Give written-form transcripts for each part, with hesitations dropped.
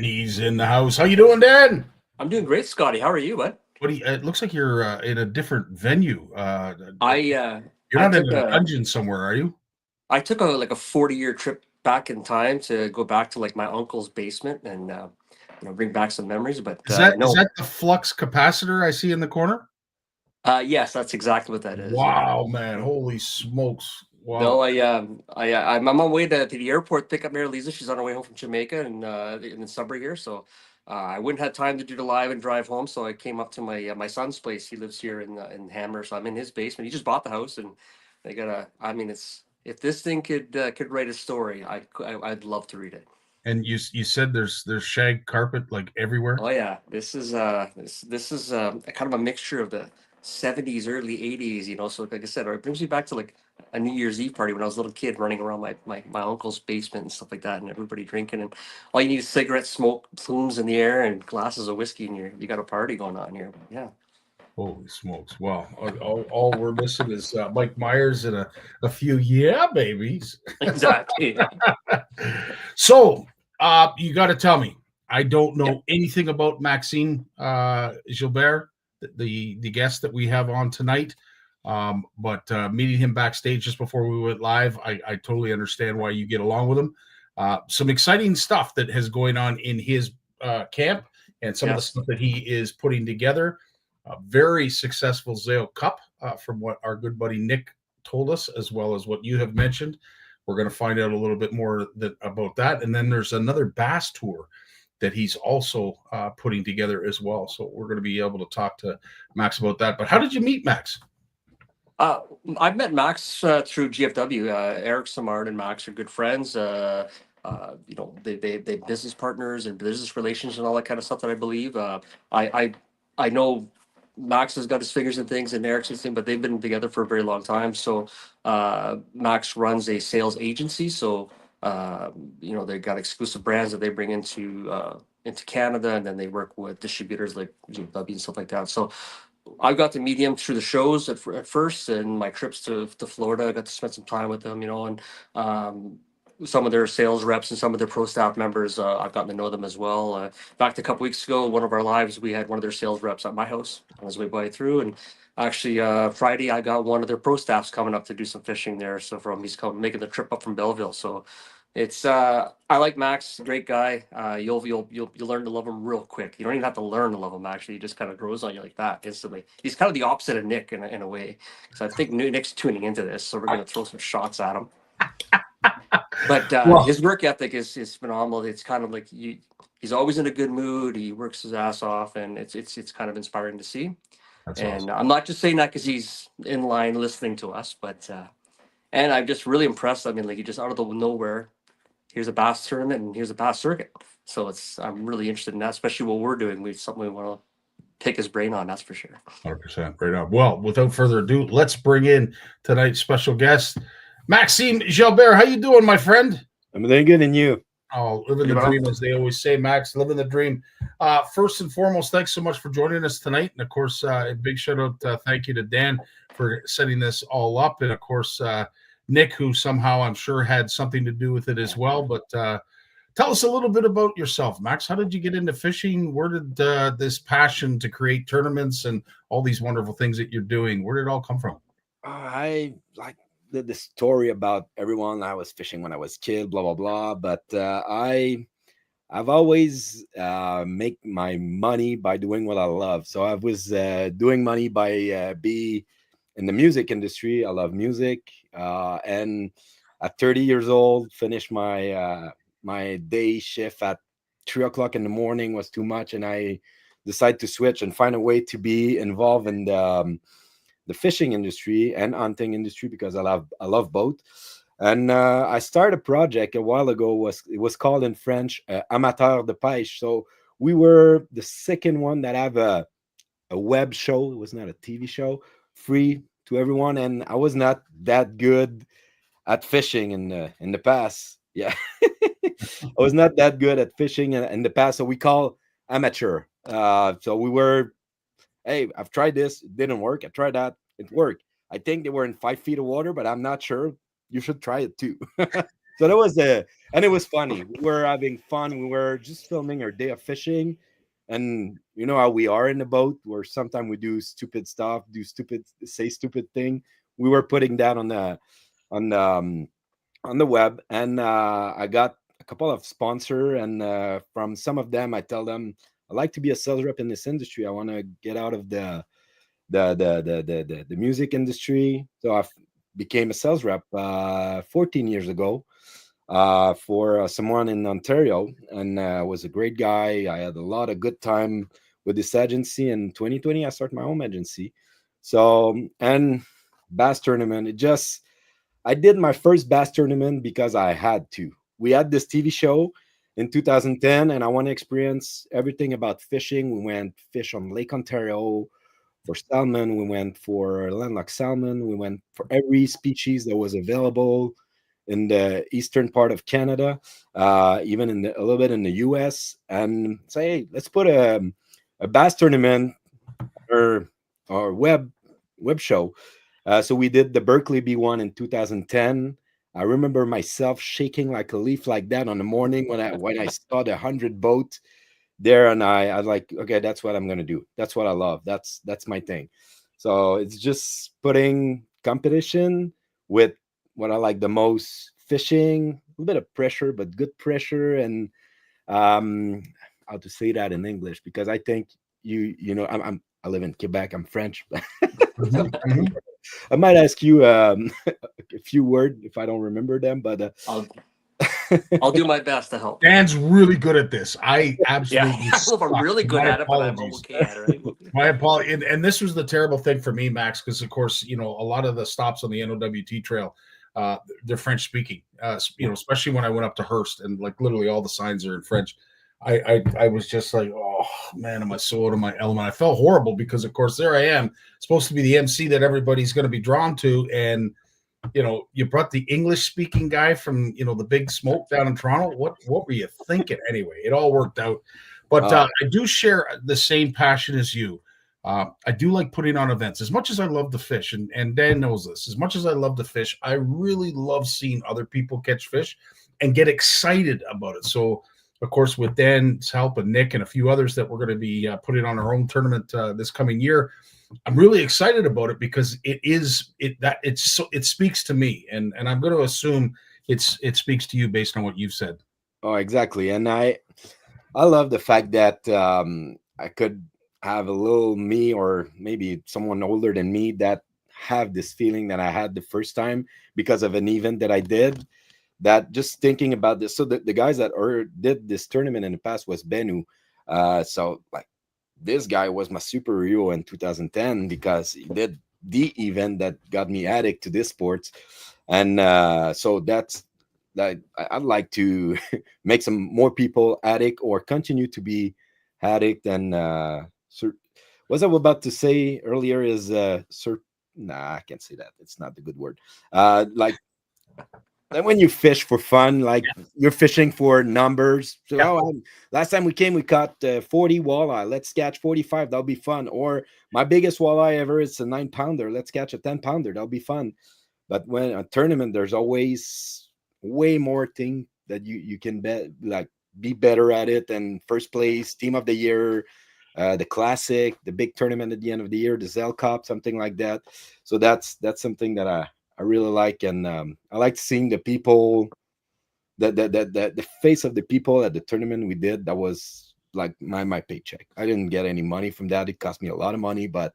Danny's in the house. How you doing, Dan? I'm doing great, Scottie. How are you, bud? What do you, it looks like you're in a different venue. I uh, You're I not in took a a dungeon somewhere, are you? I took a 40-year trip back in time to go back to like my uncle's basement and bring back some memories. But Is no, that the flux capacitor I see in the corner? yes, that's exactly what that is. Yeah. Wow, man! Holy smokes! No, Wow. I'm on my way to the airport to pick up Mary Lisa. She's on her way home from Jamaica and in the summer here. So I wouldn't have time to do the live and drive home. So I came up to my son's place. He lives here in Hammer. So I'm in his basement. He just bought the house and they got a. I mean, it's if this thing could write a story, I'd love to read it. And you said there's shag carpet like everywhere. Oh yeah, this is kind of a mixture of the '70s, early '80s. So like I said, it brings me back to like a New Year's Eve party when I was a little kid running around my uncle's basement and stuff like that, and everybody drinking, and all you need is cigarette smoke, plumes in the air, and glasses of whiskey, and you got a party going on here. But yeah, Holy smokes! Wow. All we're missing is Mike Myers and a few yeah babies. exactly. So, you got to tell me. I don't Yeah, know anything about Maxime Gilbert, the guest that we have on tonight. But meeting him backstage just before we went live, I totally understand why you get along with him. Some exciting stuff that has going on in his camp and some of the yes, stuff that he is putting together. A very successful Zale Cup, from what our good buddy Nick told us, as well as what you have mentioned. We're going to find out a little bit more about that. And then there's another bass tour that he's also putting together as well. So we're going to be able to talk to Max about that. But how did you meet Max? uh, I've met Max through GFW. Eric Samard and Max are good friends. They business partners and business relations and all that kind of stuff that I believe. I know Max has got his fingers in things and Eric's thing, but they've been together for a very long time. So Max runs a sales agency. So they got exclusive brands that they bring into Canada, and then they work with distributors like GFW and stuff like that. So I got to meet him through the shows at first, and my trips to Florida. I got to spend some time with them, and um, some of their sales reps and some of their pro staff members. I've gotten to know them as well. In fact, a couple weeks ago, one of our lives, we had one of their sales reps at my house on his way through, and actually Friday I got one of their pro staffs coming up to do some fishing there. So he's coming making the trip up from Belleville. So it's I like Max, great guy. You'll learn to love him real quick. You don't even have to learn to love him. Actually, he just kind of grows on you like that instantly. He's kind of the opposite of Nick in a way. So I think Nick's tuning into this, so we're gonna throw some shots at him. But Well, his work ethic is phenomenal. It's kind of like he's always in a good mood. He works his ass off, and it's kind of inspiring to see. that's awesome. And I'm not just saying that because he's in line listening to us, but and I'm just really impressed. I mean, like he just out of the nowhere, here's a bass tournament and here's a bass circuit. So I'm really interested in that, especially what we're doing. We something we want to pick his brain on. That's for sure. 100% right on. Well, without further ado, let's bring in tonight's special guest, Maxime Gilbert. How you doing, my friend? I'm doing good, and you? Oh, living the dream, as they always say, Max. Living the dream. First and foremost, thanks so much for joining us tonight. And of course, a big shout out, thank you to Dan for setting this all up. And of course, Nick, who somehow I'm sure had something to do with it as well. But tell us a little bit about yourself, Max. How did you get into fishing? Where did this passion to create tournaments and all these wonderful things that you're doing, where did it all come from? I like the story about everyone. I was fishing when I was a kid, blah blah blah. But I've always make my money by doing what I love. So I was doing money by be in the music industry. I love music, and at 30 years old, finished my day shift at 3 o'clock in the morning was too much, and I decided to switch and find a way to be involved in the fishing industry and hunting industry because I love both. And I started a project a while ago. It was called in French Amateur de Pêche. So we were the second one that have a web show. It was not a TV show, free to everyone. And I was not that good at fishing in the past. Yeah, I was not that good at fishing in the past. So we call amateur. So we were, hey, I've tried this. It didn't work. I tried that. It worked. I think they were in 5 feet of water, but I'm not sure. You should try it too. So that was and it was funny. We were having fun. We were just filming our day of fishing, and you know how we are in the boat, where sometimes we do stupid stuff, say stupid thing. We were putting that on the on the web, and I got a couple of sponsor, and from some of them, I tell them I like to be a sales rep in this industry. I want to get out of the music industry. So I became a sales rep 14 years ago for someone in Ontario, and was a great guy. I had a lot of good time with this agency. In 2020, I started my own agency. So, and bass tournament, I did my first bass tournament because I had to. We had this TV show in 2010, and I want to experience everything about fishing. We went fish on Lake Ontario for salmon. We went for landlocked salmon. We went for every species that was available in the eastern part of Canada, even a little bit in the US, and say, hey, let's put a bass tournament or web show. So we did the Berkeley B1 in 2010. I remember myself shaking like a leaf like that on the morning when I saw the 100 boat there, and I was like, okay, that's what I'm gonna do. That's what I love. That's my thing. So it's just putting competition with what I like the most: fishing, a little bit of pressure, but good pressure, and um, how to say that in English, because I think you know I live in Quebec. I'm French. I might ask you a few words if I don't remember them, but I'll do my best to help. Dan's really good at this. I absolutely I'm really good at it, but I'm okay at it. Right? My apologies. And this was the terrible thing for me, Max, because of course, you know, a lot of the stops on the NOWT trail, they're French speaking. You know, especially when I went up to Hearst, and like literally all the signs are in French. I was just like, oh man, am I so out of my element? I felt horrible because of course there I am, supposed to be the MC that everybody's going to be drawn to, and you know, you brought the English speaking guy from, you know, the Big Smoke down in Toronto. What were you thinking? Anyway, it all worked out. But I do share the same passion as you. I do like putting on events as much as I love to fish, and Dan knows this. As much as I love to fish, I really love seeing other people catch fish and get excited about it. So, of course, with Dan's help and Nick and a few others that we're going to be putting on our own tournament this coming year, I'm really excited about it because it speaks to me, and I'm going to assume it speaks to you based on what you've said. Oh, exactly. And I love the fact that I could have a little me, or maybe someone older than me, that have this feeling that I had the first time because of an event that I did. That just thinking about this. So the guys that did this tournament in the past was Benu. So like, this guy was my superhero in 2010 because he did the event that got me addict to this sports. And so that's that. I'd like to make some more people addict, or continue to be addict. And what I was about to say earlier is nah, I can't say that. It's not the good word. Like, then when you fish for fun, like you're fishing for numbers. So last time we came, we caught 40 walleye. Let's catch 45. That'll be fun. Or my biggest walleye ever is a 9-pounder. Let's catch a 10-pounder. That'll be fun. But when a tournament, there's always way more thing that you can bet, like be better at it. And first place, team of the year, the classic, the big tournament at the end of the year, the Zale Cup, something like that. So that's something that I really like, and I like seeing the people, the face of the people at the tournament we did. That was like my paycheck. I didn't get any money from that. It cost me a lot of money, but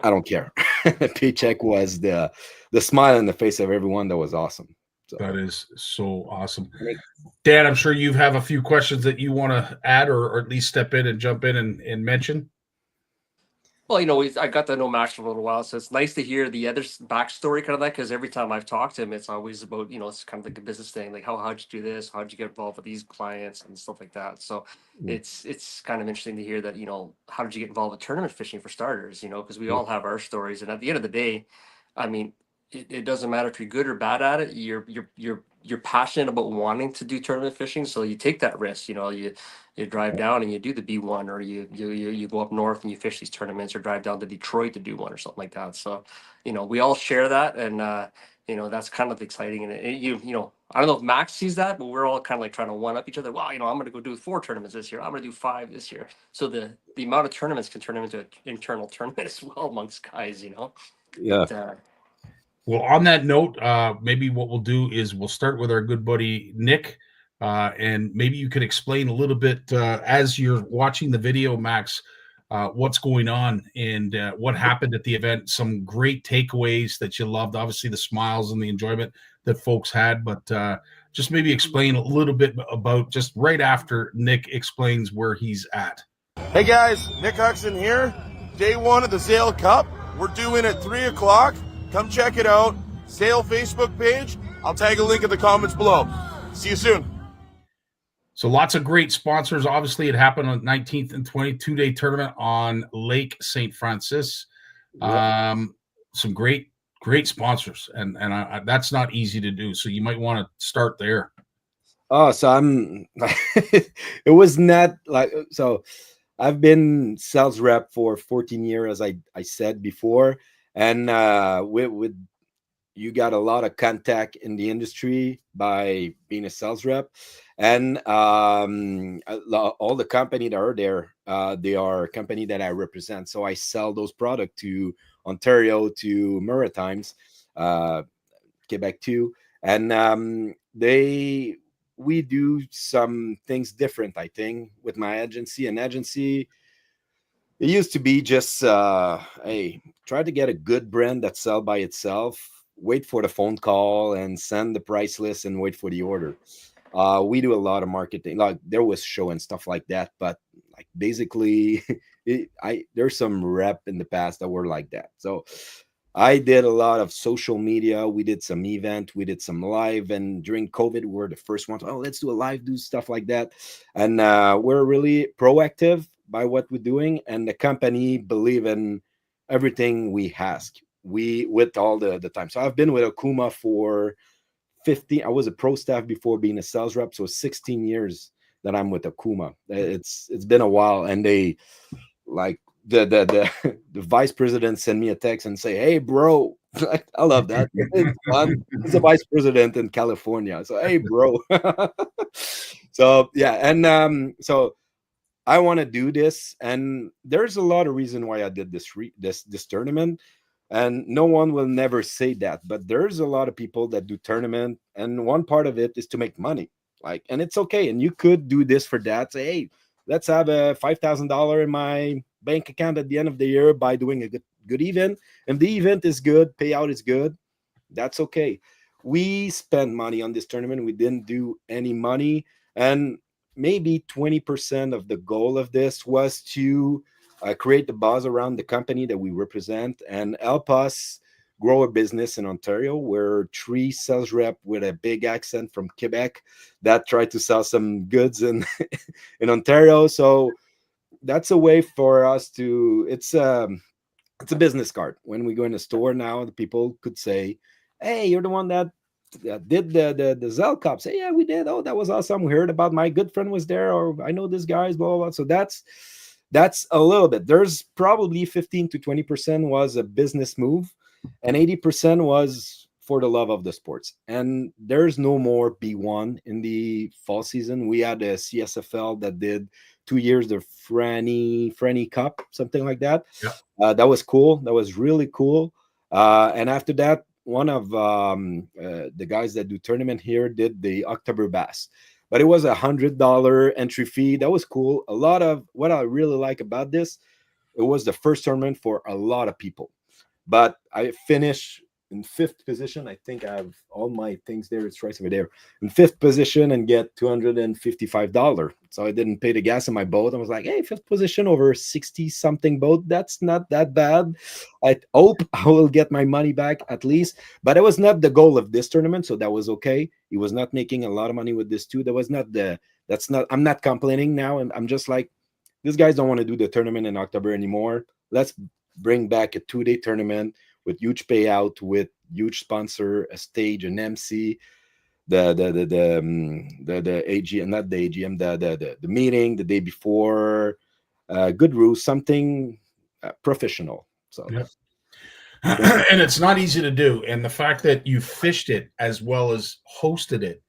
I don't care. The paycheck was the smile on the face of everyone. That was awesome. So. That is so awesome. Dan, I'm sure you have a few questions that you want to add, or at least step in and jump in and mention. Well, you know, I got to know Max for a little while, so it's nice to hear the other backstory, kind of that. Because every time I've talked to him, it's always about, you know, it's kind of like a business thing, like how'd you do this, how'd you get involved with these clients and stuff like that. So it's kind of interesting to hear that, you know, how did you get involved with tournament fishing for starters? You know, because we all have our stories, and at the end of the day, I mean, it doesn't matter if you're good or bad at it. You're passionate about wanting to do tournament fishing, so you take that risk. You know, you drive down and you do the B1, or you go up north and you fish these tournaments, or drive down to Detroit to do one or something like that. So, you know, we all share that, and you know, that's kind of exciting. And you know, I don't know if Max sees that, but we're all kind of like trying to one up each other. Well, I'm going to go do 4 tournaments this year. I'm going to do 5 this year. So the amount of tournaments can turn into an internal tournament as well amongst guys, Yeah. But, Well, on that note, maybe what we'll do is we'll start with our good buddy Nick, and maybe you could explain a little bit as you're watching the video, Max, what's going on and what happened at the event. Some great takeaways that you loved, obviously the smiles and the enjoyment that folks had, but just maybe explain a little bit about just right after Nick explains where he's at. Hey guys, Nick Huxton here. Day 1 of the Zale Cup. We're due in at 3 o'clock. Come check it out. Zale Facebook page. I'll tag a link in the comments below. See you soon. So lots of great sponsors. Obviously, it happened on 19th and 22-day tournament on Lake St. Francis. Some great sponsors, and that's not easy to do. So you might want to start there. Oh, so I'm. It was not like so. I've been sales rep for 14 years, as I said before, and with you got a lot of contact in the industry by being a sales rep, and all the company that are there, they are a company that I represent. So I sell those products to Ontario, to Maritimes, Quebec too, and we do some things different, I think, with my agency. An agency, it used to be just, hey, try to get a good brand that sell by itself, wait for the phone call and send the price list and wait for the order. We do a lot of marketing. Like there was show and stuff like that, but like basically, there's some rep in the past that were like that. So I did a lot of social media. We did some event. We did some live. And during COVID, we were the first ones. Oh, let's do a live, do stuff like that. And we're really proactive by what we're doing. And the company believe in everything we ask. We with all the time. So I've been with Okuma for 15. I was a pro staff before being a sales rep. So 16 years that I'm with Okuma. It's been a while. And they like, the vice president send me a text and say, hey bro, I love that. It's fun. It's a vice president in California, so hey bro. So yeah, and so I want to do this, and there's a lot of reason why I did this tournament, and no one will never say that, but there's a lot of people that do tournament, and one part of it is to make money, like, and it's okay, and you could do this for that. Say, hey, let's have a $5,000 in my bank account at the end of the year by doing a good event. And the event is good, payout is good, that's okay. We spent money on this tournament. We didn't do any money, and maybe 20% of the goal of this was to create the buzz around the company that we represent and help us grow a business in Ontario. We're 3 sales rep with a big accent from Quebec that try to sell some goods in Ontario. So that's a way for us to, it's a business card. When we go in the store now, the people could say, hey, you're the one that did the Zale Cup. Say, yeah, we did. Oh, that was awesome. We heard about, my good friend was there, or I know this guy's blah, blah, blah. So that's a little bit. There's probably 15 to 20% was a business move, and 80% was for the love of the sports. And there's no more B1 in the fall season. We had a CSFL that did 2 years, the Franny Cup, something like that. Yeah. That was cool. That was really cool. And after that, one of the guys that do tournament here did the October Bass, but it was $100 entry fee. That was cool. A lot of what I really like about this, it was the first tournament for a lot of people, but I finished in 5th position. I think I have all my things there. It's right over there in 5th position and get $255. So I didn't pay the gas in my boat. I was like, hey, 5th position over 60 something boat. That's not that bad. I hope I will get my money back at least, but it was not the goal of this tournament. So that was okay. He was not making a lot of money with this too. I'm not complaining now. And I'm just like, these guys don't want to do the tournament in October anymore. Let's bring back a 2-day tournament with huge payout, with huge sponsor, a stage, an MC, the AGM, not the AGM, the meeting the day before, good rules, something professional. So, yeah. And it's not easy to do. And the fact that you fished it as well as hosted it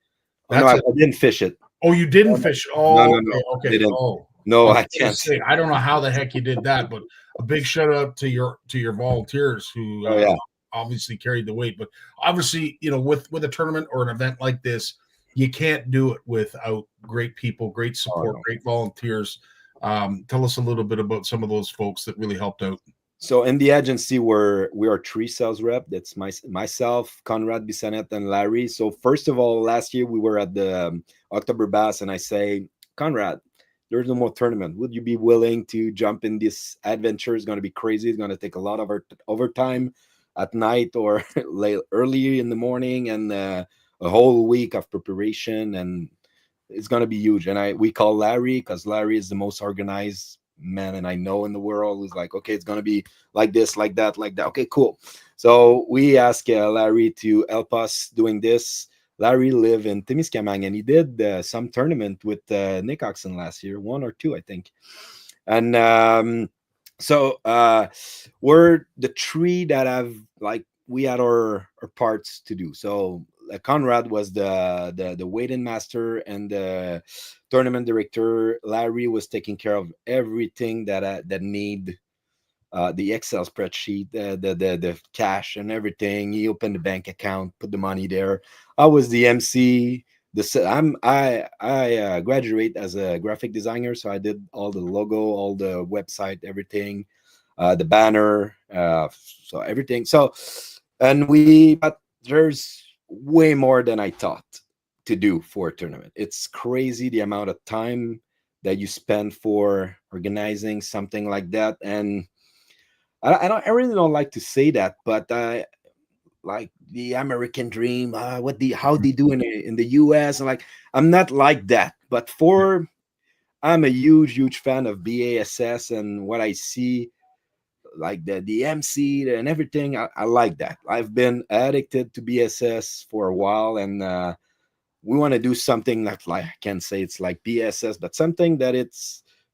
Oh, no, I didn't fish it. Oh, you didn't fish? Oh, No. okay. Didn't. Oh, No, I was gonna can't. say, I don't know how the heck you did that, but a big shout out to your volunteers who Oh, yeah. obviously carried the weight. But obviously, with a tournament or an event like this, you can't do it without great people, great support, no. great volunteers. Tell us a little bit about some of those folks that really helped out. So in the agency, we are 3 sales rep. That's myself, Conrad Bissonnette, and Larry. So first of all, last year we were at the October Bass, and I say, Conrad, there's no more tournament. Would you be willing to jump in this adventure? It's going to be crazy. It's going to take a lot of our overtime at night or late, early in the morning, and a whole week of preparation, and it's going to be huge. And we call Larry because Larry is the most organized man and I know in the world. Who's like, okay, it's going to be like this, like that, like that. Okay, cool. So we asked Larry to help us doing this. Larry lived in Témiscamingue, and he did some tournament with Nick Oxen last year, 1 or 2, I think. And so we're the 3 that have, like, we had our parts to do. So Conrad was the weighting master and the tournament director. Larry was taking care of everything that need the Excel spreadsheet, the cash and everything. He opened the bank account, put the money there. I was the MC. I graduate as a graphic designer, so I did all the logo, all the website, everything, the banner, so everything. So, but there's way more than I thought to do for a tournament. It's crazy the amount of time that you spend for organizing something like that. And I really don't like to say that, but like the American dream, how they do in the US, and like, I'm not like that. But I'm a huge fan of BASS, and what I see, like the MC and everything, I like that. I've been addicted to BSS for a while, and we want to do something that, like, I can't say it's like BSS, but something that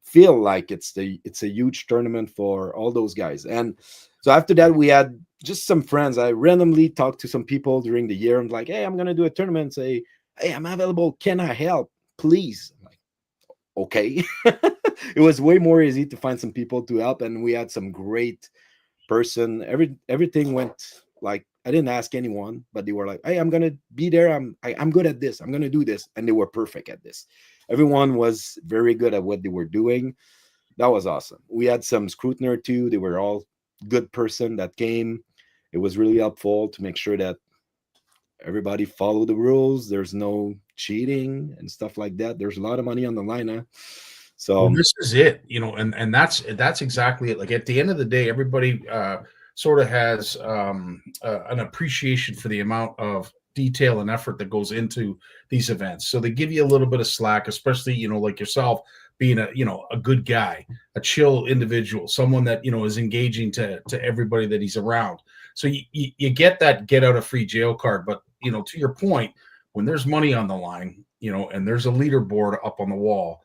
feel like it's a huge tournament for all those guys. And so after that, we had just some friends. I randomly talked to some people during the year. I'm like, hey, I'm gonna do a tournament. Say, hey, I'm available. Can I help, please? I'm like, okay. It was way more easy to find some people to help, and we had some great person. Everything went like, I didn't ask anyone, but they were like, hey, I'm gonna be there. I'm good at this. I'm gonna do this, and they were perfect at this. Everyone was very good at what they were doing. That was awesome. We had some scrutiner too. They were all good person that came. It was really helpful to make sure that everybody followed the rules. There's no cheating and stuff like that. There's a lot of money on the line, huh? So this is it, and that's exactly it. Like, at the end of the day, everybody sort of has an appreciation for the amount of detail and effort that goes into these events. So they give you a little bit of slack, especially, like yourself, being a good guy, a chill individual, someone that, is engaging to everybody that he's around. So you get that get out of free jail card. But, to your point, when there's money on the line, and there's a leaderboard up on the wall,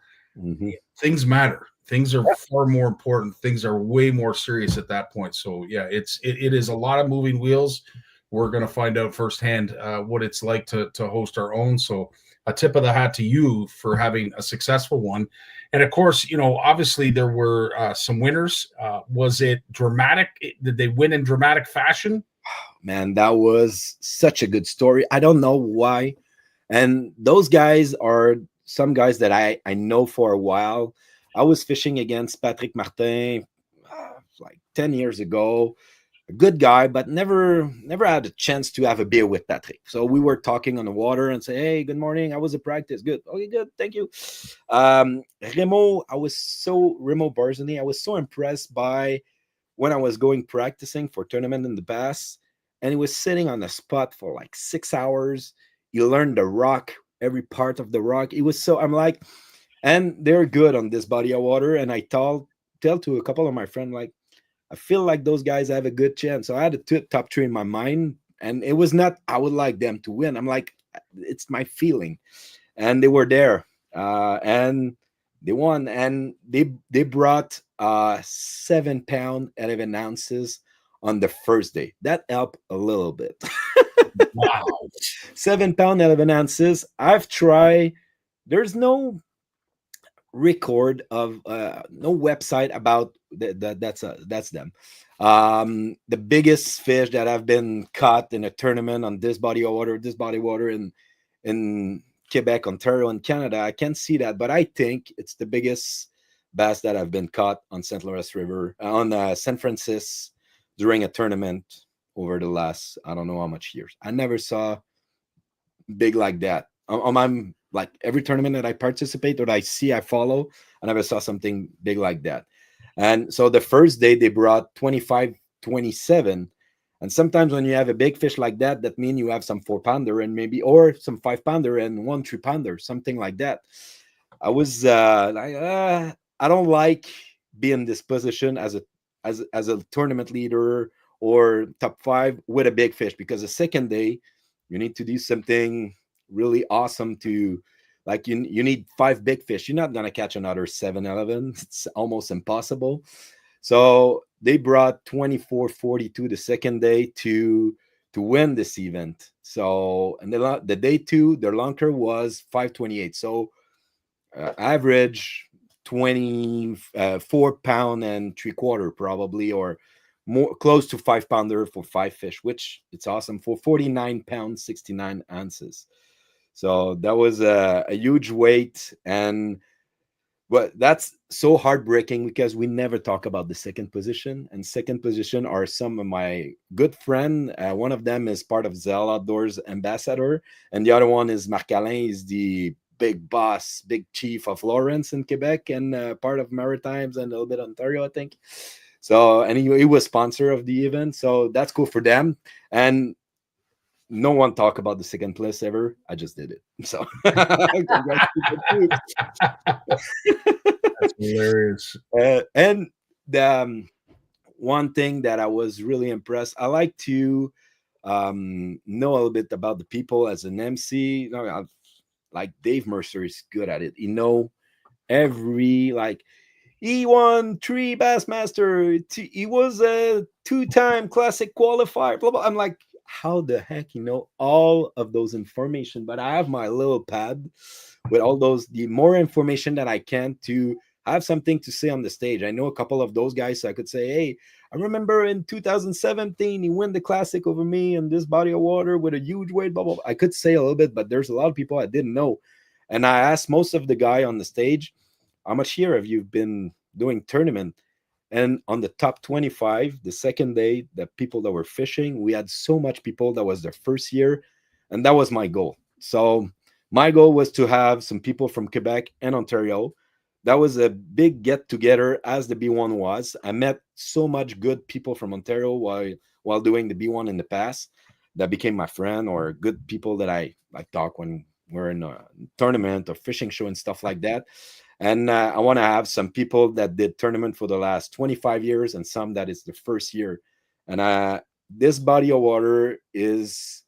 things matter. Things are far more important. Things are way more serious at that point. So yeah, it is a lot of moving wheels. We're going to find out firsthand what it's like to host our own. So a tip of the hat to you for having a successful one. And of course, obviously there were some winners. Was it dramatic? Did they win in dramatic fashion? Man, that was such a good story. I don't know why. And those guys are some guys that I know for a while. I was fishing against Patrick Martin like 10 years ago. A good guy, but never had a chance to have a beer with Patrick. So we were talking on the water and say, hey, good morning. How was the practice? Good. Okay, good. Thank you. Remo Barzani, I was so impressed by when I was going practicing for tournament in the Bass, and he was sitting on the spot for like 6 hours. He learned the rock, every part of the rock. It was so, I'm like, and they're good on this body of water. And I tell to a couple of my friends, like, I feel like those guys have a good chance. So I had a top 3 in my mind, and it was not, I would like them to win. I'm like, it's my feeling. And they were there, and they won. And they brought 7 pounds, 11 ounces on the first day. That helped a little bit. Wow. 7 pound 11 ounces. I've tried. There's no record of no website about that's them. The biggest fish that have been caught in a tournament on this body of water in Quebec, Ontario, and Canada. I can't see that, but I think it's the biggest bass that have been caught on St. Lawrence River on San Francisco during a tournament over the last I don't know how much years. I never saw big like that. I'm like every tournament that I participate or I see, I follow. I never saw something big like that. And so the first day they brought 25, 27. And sometimes when you have a big fish like that, that means you have some 4-pounder and maybe, or some 5-pounder and 1 3-pounder, something like that. I was I don't like being in this position as a tournament leader or top 5 with a big fish, because the second day you need to do something really awesome to, like, you need 5 big fish. You're not going to catch another 7-11. It's almost impossible. So they brought 24-42 the second day to win this event. So, and the day 2, their lunker was 5.28. So average 24 pound and 3/4 probably, or more, close to 5-pounder for 5 fish, which it's awesome for 49 pounds 69 ounces. So that was a huge weight, but that's so heartbreaking because we never talk about the second position. And second position are some of my good friends. One of them is part of Zale Outdoors ambassador, and the other one is Marc-Alain. Is the big boss, big chief of Lawrence in Quebec, and part of Maritimes and a little bit Ontario, I think. So, and he was sponsor of the event, so that's cool for them. And no one talk about the second place ever. I just did it. So That's hilarious. And the one thing that I was really impressed, I like to know a little bit about the people as an MC. You know, like Dave Mercer is good at it. You know, every, like, he won 3 Bassmaster. He was a 2-time classic qualifier. Blah, blah. I'm like, how the heck you know all of those information? But I have my little pad with all those, the more information that I can to have something to say on the stage. I know a couple of those guys, so I could say, hey, I remember in 2017 he won the classic over me in this body of water with a huge weight, blah, blah, blah. I could say a little bit, but there's a lot of people I didn't know. And I asked most of the guy on the stage, how much year have you been doing tournament? And on the top 25, the second day, the people that were fishing, we had so much people that was their first year. And that was my goal. So my goal was to have some people from Quebec and Ontario. That was a big get together, as the B1 was. I met so much good people from Ontario while doing the B1 in the past that became my friend, or good people that I like talk when we're in a tournament or fishing show and stuff like that. And I want to have some people that did tournament for the last 25 years and some that is the first year. And this body of water is,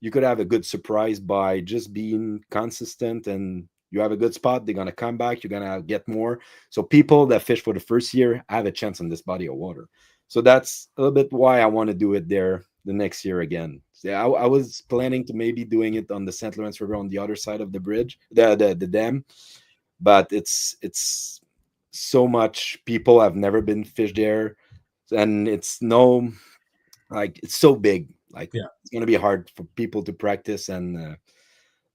you could have a good surprise by just being consistent, and you have a good spot, they're going to come back, you're going to get more. So people that fish for the first year have a chance on this body of water. So that's a little bit why I want to do it there the next year again. So I was planning to maybe doing it on the St. Lawrence River on the other side of the bridge, the dam. But it's so much people have never been fished there, and it's so big. Like, yeah, it's gonna be hard for people to practice. And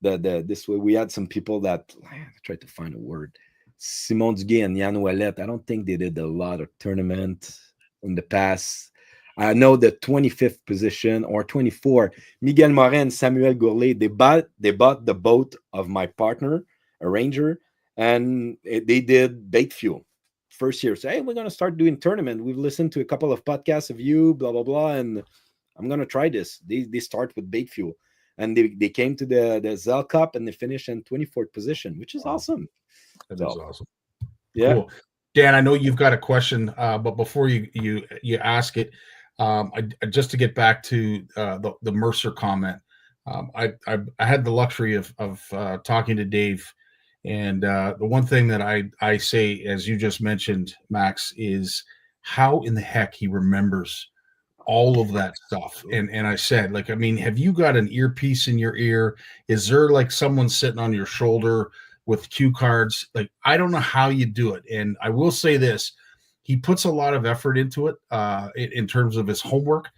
this way we had some people that, I tried to find a word, Simon Duguay and Yann Ouellet. I don't think they did a lot of tournament in the past. I know the 25th position or 24, Miguel Morin and Samuel Gourlet, they bought the boat of my partner, a ranger. And they did bait fuel first year. So, hey, we're going to start doing tournament. We've listened to a couple of podcasts of you, blah, blah, blah. And I'm going to try this. They start with bait fuel. And they came to the Zale Cup and they finished in 24th position, which is awesome. That is awesome. Yeah. Cool. Dan, I know you've got a question, but before you ask it, just to get back to the Mercer comment, I had the luxury of talking to Dave. And the one thing that I say, as you just mentioned, Max, is how in the heck he remembers all of that stuff. And I said, like, I mean, have you got an earpiece in your ear? Is there like someone sitting on your shoulder with cue cards? Like, I don't know how you do it. And I will say this, he puts a lot of effort into it in terms of his homework,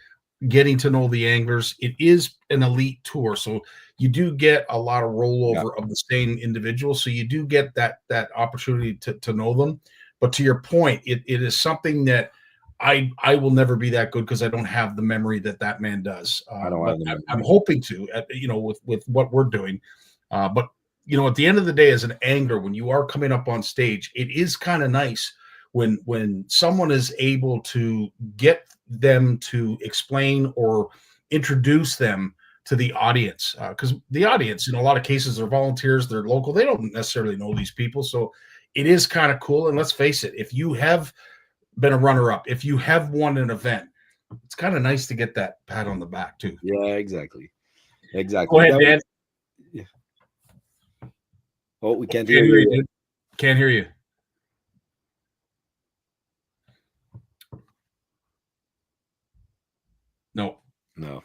getting to know the anglers. It is an elite tour, so you do get a lot of rollover of the same individuals. So you do get that opportunity to know them. But to your point, it is something that I will never be that good because I don't have the memory that man does. I'm hoping to, with what we're doing. But at the end of the day, as an angler, when you are coming up on stage, it is kind of nice when someone is able to get them to explain or introduce them to the audience, because the audience, in a lot of cases, they're volunteers, they're local, they don't necessarily know these people. So it is kind of cool. And let's face it, if you have been a runner-up, if you have won an event, it's kind of nice to get that pat on the back too. Yeah, exactly. Go ahead, Dan. Yeah. Oh, we can't hear you. Can't hear you. No.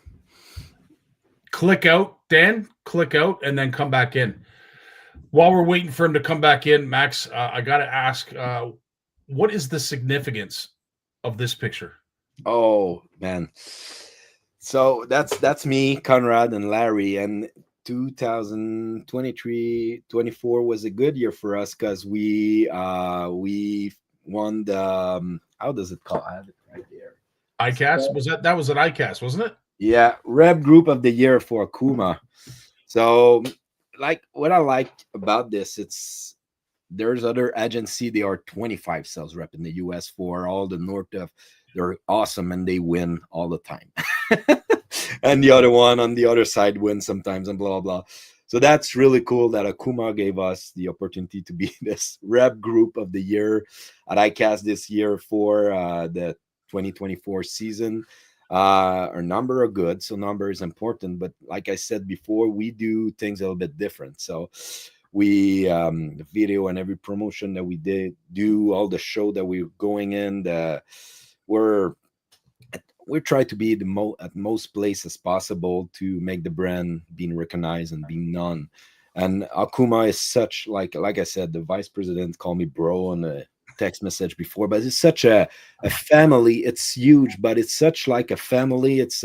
Click out, Dan. Click out, and then come back in. While we're waiting for him to come back in, Max, I got to ask, what is the significance of this picture? Oh man, so that's me, Conrad, and Larry. And 2023-24 was a good year for us because we won the how does it call? I have it right there. ICAST, was that was an ICAST, wasn't it? Yeah, Rep Group of the Year for Akuma. So, like, what I like about this, there's other agency, they are 25 sales rep in the US for all the north of, they're awesome and they win all the time. And the other one on the other side wins sometimes and blah, blah, blah. So that's really cool that Akuma gave us the opportunity to be this Rep Group of the Year at ICAST this year for the 2024 season. Our number are good, so number is important. But like I said before, we do things a little bit different. So we, the video and every promotion that we do all the show that we're going in, we're trying to be at most places possible to make the brand being recognized and being known. And Akuma is such, like I said, the vice president called me bro on the text message before, but it's such a family. It's huge, but it's such like a family. It's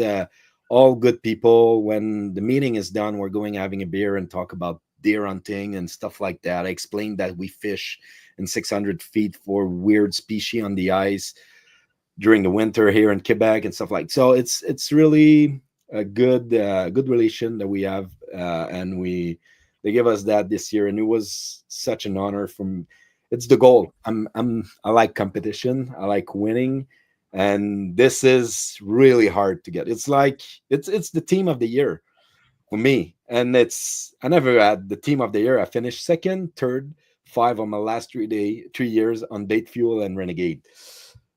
all good people. When the meeting is done, we're going having a beer and talk about deer hunting and stuff like that. I explained that we fish in 600 feet for weird species on the ice during the winter here in Quebec and stuff like. So it's really a good relation that we have, and they give us that this year, and it was such an honor. It's the goal. I like competition. I like winning, and this is really hard to get. It's like it's the team of the year for me, and I never had the team of the year. I finished second, third, 5 on my last 3 years on Bait Fuel and Renegade.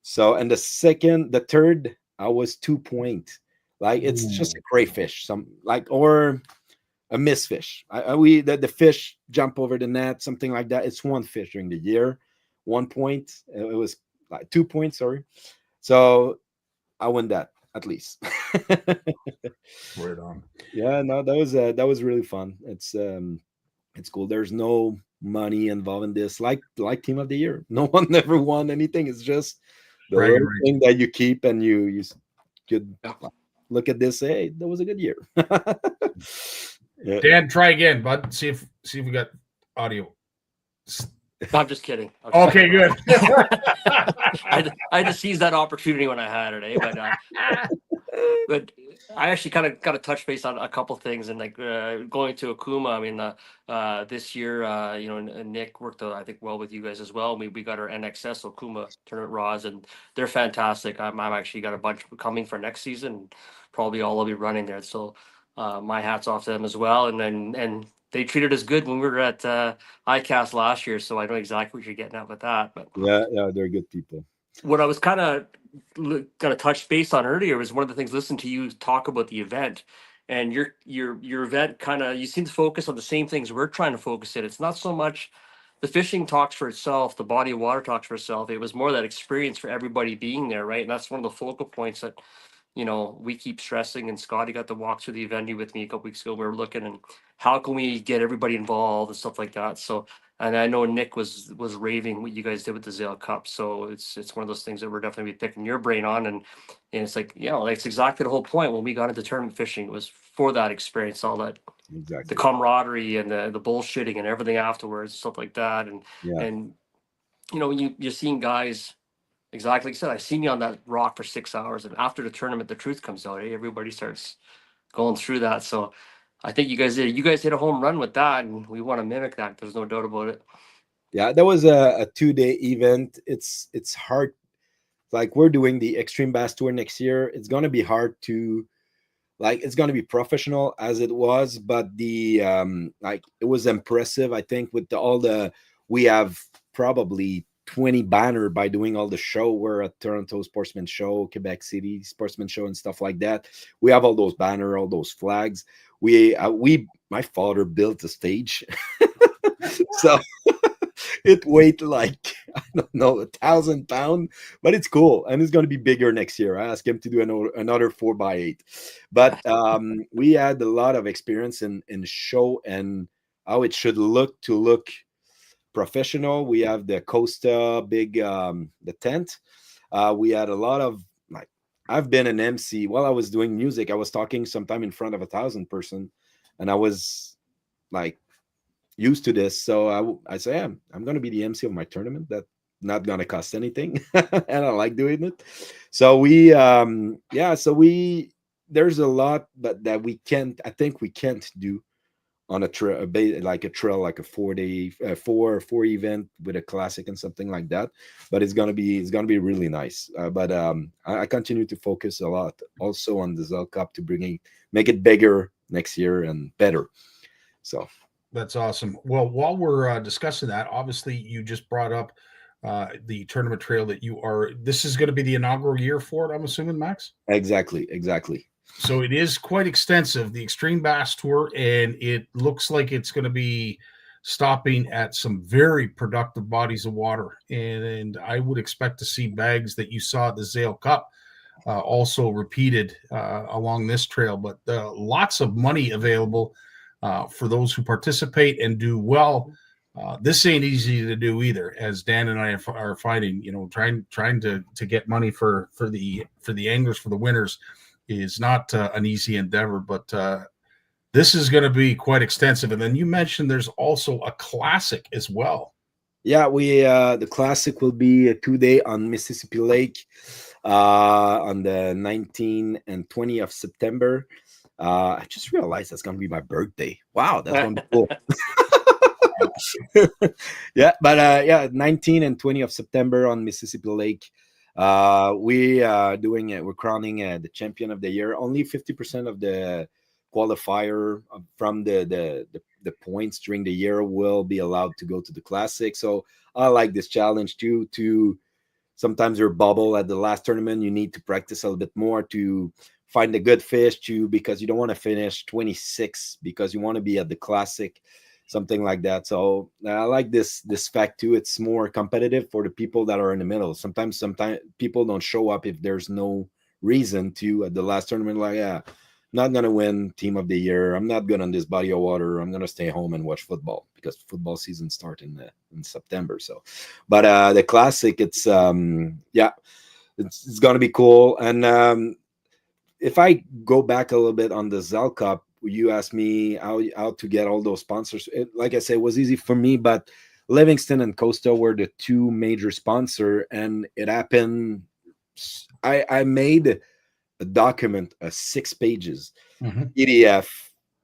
So, and the third, I was 2 point. Like it's just a crayfish, or a misfish. The fish jump over the net, something like that. It's one fish during the year, 1 point. It was like 2 points, sorry. So I won that at least. Right on. Yeah, no, that was really fun. It's cool. There's no money involved in this, like team of the year. No one ever won anything. It's just the little thing that you keep, and you could look at this. Hey, that was a good year. Yeah. Dan, try again, bud. See if we got audio. I'm just kidding. Okay, good. I had to seize that opportunity when I had it, but I actually kind of got to touch base on a couple things, and like going to Akuma. I mean, this year, and Nick worked, I think, well with you guys as well. We got our NXS Akuma tournament rods, and they're fantastic. I'm actually got a bunch coming for next season. Probably all will be running there. So my hat's off to them as well. And they treated us good when we were at ICAST last year, so I know exactly what you're getting at with that. But yeah, they're good people. What I was kind of touch base on earlier was one of the things. Listen to you talk about the event, and your event you seem to focus on the same things we're trying to focus in. It's not so much the fishing talks for itself, the body of water talks for itself. It was more that experience for everybody being there, right? And that's one of the focal points that we keep stressing, and Scottie got to walk through the venue with me a couple weeks ago. We were looking and how can we get everybody involved and stuff like that. So, and I know Nick was raving what you guys did with the Zale Cup. So it's one of those things that we're definitely picking your brain on, and it's like, that's exactly the whole point. When we got into tournament fishing, it was for that experience, all that Exactly. the camaraderie and the bullshitting and everything afterwards, stuff like that. And Yeah. and you're seeing guys. Exactly like you said, I seen you on that rock for 6 hours, and after the tournament, the truth comes out. Everybody starts going through that. So I think you guys hit a home run with that, and we want to mimic that. There's no doubt about it. Yeah, that was a 2-day event. It's hard. Like, we're doing the Extreme Bass Tour next year. It's going to be hard to, like, it's going to be professional as it was, but the it was impressive. I think with we have probably 20 banner by doing all the show. We're at Toronto Sportsman Show, Quebec City Sportsman Show, and stuff like that. We have all those banner, all those flags. My father built a stage, so it weighed like, I don't know, 1,000 pounds, but it's cool, and it's going to be bigger next year. I asked him to do another 4x8, but we had a lot of experience in show and how it should look professional. We have the Costa big the tent. We had a lot of, like, I've been an MC while I was doing music. I was talking sometime in front of 1,000 person, and I was like used to this. So I say, I'm going to be the MC of my tournament. That not going to cost anything, and I like doing it. So there's a lot, but that I think we can't do on a trail, like a 4-day, four event with a classic and something like that. But it's gonna be really nice. But I continue to focus a lot also on the Zale Cup to make it bigger next year and better. So that's awesome. Well, while we're discussing that, obviously you just brought up the tournament trail that this is going to be the inaugural year for it, I'm assuming, Max? Exactly. So it is quite extensive, the Extreme Bass Tour, and it looks like it's going to be stopping at some very productive bodies of water. And I would expect to see bags that you saw at the Zale Cup also repeated along this trail. But lots of money available for those who participate and do well. This ain't easy to do either, as Dan and I are finding. Trying to get money for the anglers, for the winners, is not an easy endeavor, but this is going to be quite extensive. And then you mentioned there's also a classic as well. Yeah, the classic will be a 2-day on Mississippi Lake on the 19th and 20th of September. I just realized that's going to be my birthday. Wow, that's going to be cool. Yeah, but 19 and 20 of September on Mississippi Lake. We're crowning the champion of the year. Only 50% of the qualifier from the points during the year will be allowed to go to the classic. So I like this challenge too. To sometimes you're bubble at the last tournament, you need to practice a little bit more to find a good fish because you don't want to finish 26 because you want to be at the classic, something like that. So I like this fact too. It's more competitive for the people that are in the middle. Sometimes people don't show up if there's no reason to at the last tournament. Like, yeah, not gonna win team of the year. I'm not good on this body of water. I'm gonna stay home and watch football because football season starts in September. So, but the classic, it's gonna be cool. And if I go back a little bit on the Zale Cup, you asked me how to get all those sponsors. Like I said, it was easy for me, but Livingston and Costa were the two major sponsors, and it happened. I made a document, 6 pages, PDF,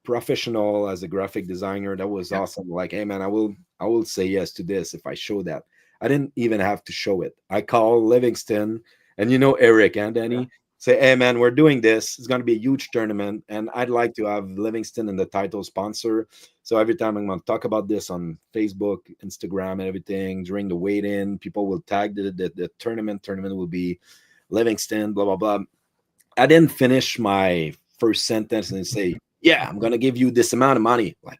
professional as a graphic designer. That was awesome. Like, hey man, I will say yes to this if I show that. I didn't even have to show it. I call Livingston, and Eric and Danny. Yeah. Say, hey man, we're doing this. It's going to be a huge tournament, and I'd like to have Livingston and the title sponsor. So every time I'm going to talk about this on Facebook, Instagram, and everything during the weigh-in, people will tag the tournament. Tournament will be Livingston, blah blah blah. I didn't finish my first sentence and say, "Yeah, I'm going to give you this amount of money." Like,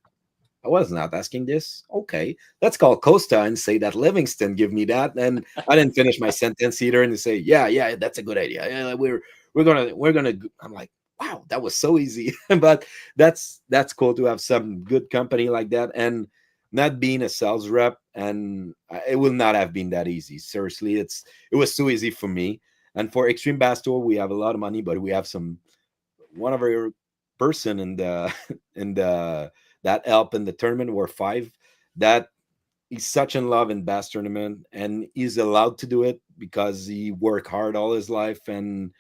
I was not asking this. Okay, let's call Costa and say that Livingston give me that. And I didn't finish my sentence either and say, yeah, that's a good idea. Yeah, we're we're gonna. I'm like, wow, that was so easy. But that's cool to have some good company like that, and not being a sales rep, and it will not have been that easy. Seriously, it was too easy for me. And for Extreme Bass Tour, we have a lot of money, but we have one of our person in the in the that help in the tournament were 5 that he's such in love in bass tournament, and he's allowed to do it because he worked hard all his life, and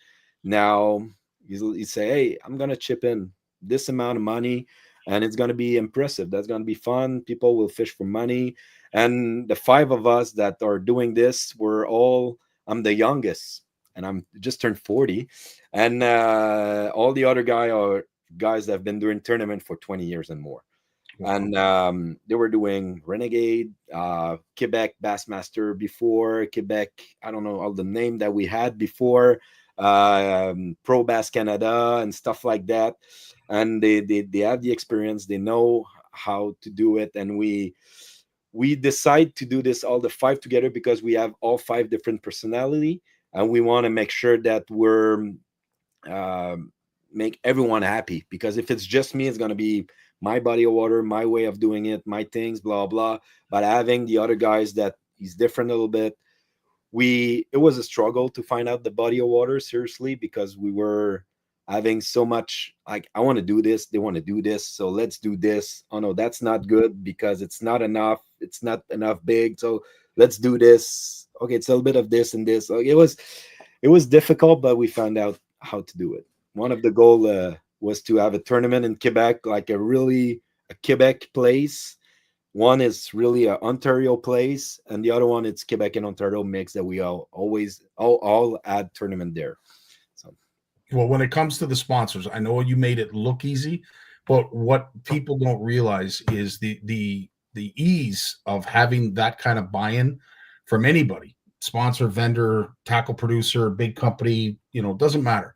now he say, hey, I'm gonna chip in this amount of money, and it's gonna be impressive. That's gonna be fun. People will fish for money. And the 5 of us that are doing this, I'm the youngest, and I'm just turned 40, and all the other guys that have been doing tournament for 20 years and more. And they were doing Renegade, Quebec Bassmaster before, Quebec, I don't know all the name that we had before, Pro Bass Canada and stuff like that. And they have the experience, they know how to do it. And we decide to do this, all the 5 together, because we have all 5 different personality, and we want to make sure that we're make everyone happy. Because if it's just me, it's going to be my body of water, my way of doing it, my things, blah blah. But having the other guys that is different a little bit, it was a struggle to find out the body of water, seriously, because we were having so much, like, I want to do this, they want to do this, so let's do this. Oh no, that's not good because it's not enough big, so let's do this. Okay, it's a little bit of this and this. Like, it was difficult, but we found out how to do it. One of the goal was to have a tournament in Quebec, like a Quebec place. One is really a Ontario place, and the other one it's Quebec and Ontario mix that we all add tournament there. So, well, when it comes to the sponsors, I know you made it look easy, but what people don't realize is the ease of having that kind of buy-in from anybody, sponsor, vendor, tackle producer, big company, it doesn't matter.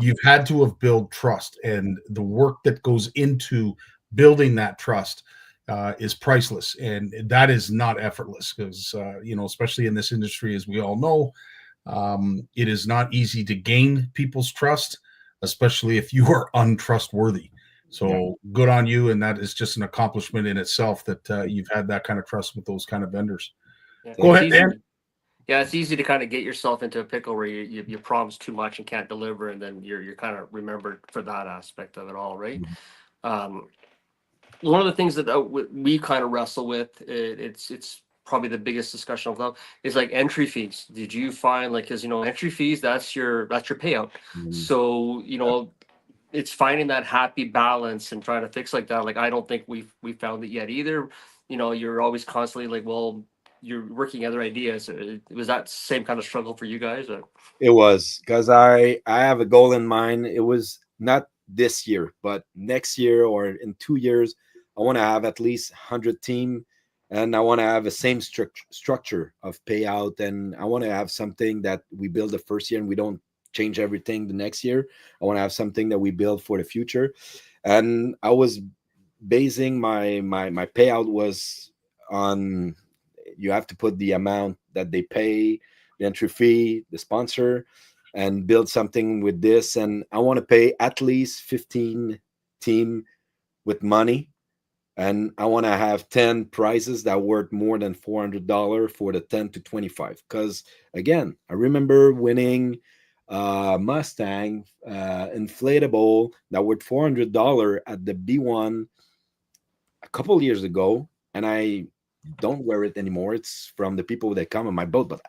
You've had to have built trust, and the work that goes into building that trust is priceless, and that is not effortless because especially in this industry, as we all know, it is not easy to gain people's trust, especially if you are untrustworthy. So good on you, and that is just an accomplishment in itself that you've had that kind of trust with those kind of vendors. Yeah, Go ahead, Dan. Yeah, it's easy to kind of get yourself into a pickle where you promise too much and can't deliver, and then you're kind of remembered for that aspect of it all, right? One of the things that we kind of wrestle with, it's probably the biggest discussion of love, is like entry fees. Did you find, like, because entry fees, that's your payout. So it's finding that happy balance and trying to fix like that. Like, I don't think we've found it yet either. You're always constantly like, well, you're working other ideas. Was that same kind of struggle for you guys? Or? It was, because I have a goal in mind. It was not this year, but next year or in 2 years, I want to have at least 100 team, and I want to have the same structure of payout, and I want to have something that we build the first year and we don't change everything the next year. I want to have something that we build for the future. And I was basing my payout was on, you have to put the amount that they pay, the entry fee, the sponsor, and build something with this. And I want to pay at least 15 team with money. And I want to have 10 prizes that worth more than $400 for the 10 to 25. Because again, I remember winning Mustang inflatable that worth $400 at the B1 a couple of years ago, and I don't wear it anymore. It's from the people that come on my boat, but